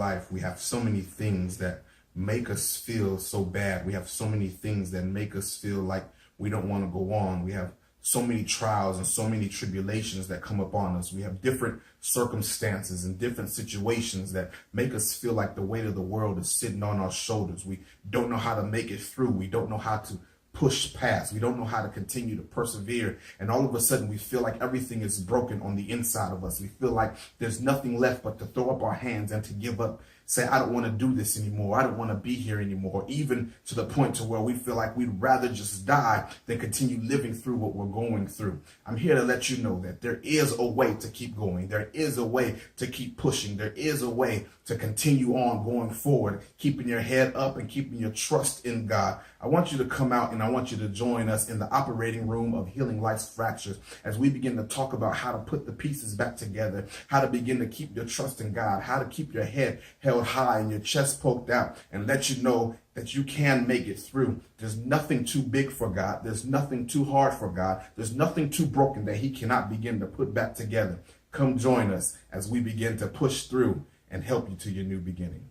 life, we have so many things that make us feel so bad. We have so many things that make us feel like we don't want to go on. We have so many trials and so many tribulations that come upon us. We have different circumstances and different situations that make us feel like the weight of the world is sitting on our shoulders. We don't know how to make it through. We don't know how to push past. We don't know how to continue to persevere. And all of a sudden we feel like everything is broken on the inside of us. We feel like there's nothing left but to throw up our hands and to give up. Say, I don't want to do this anymore. I don't want to be here anymore. Even to the point to where we feel like we'd rather just die than continue living through what we're going through. I'm here to let you know that there is a way to keep going. There is a way to keep pushing. There is a way to continue on going forward, keeping your head up and keeping your trust in God. I want you to come out and I want you to join us in the operating room of Healing Life's Fractures as we begin to talk about how to put the pieces back together, how to begin to keep your trust in God, how to keep your head held high and your chest poked out, and let you know that you can make it through. There's nothing too big for God. There's nothing too hard for God. There's nothing too broken that he cannot begin to put back together. Come join us as we begin to push through and help you to your new beginning.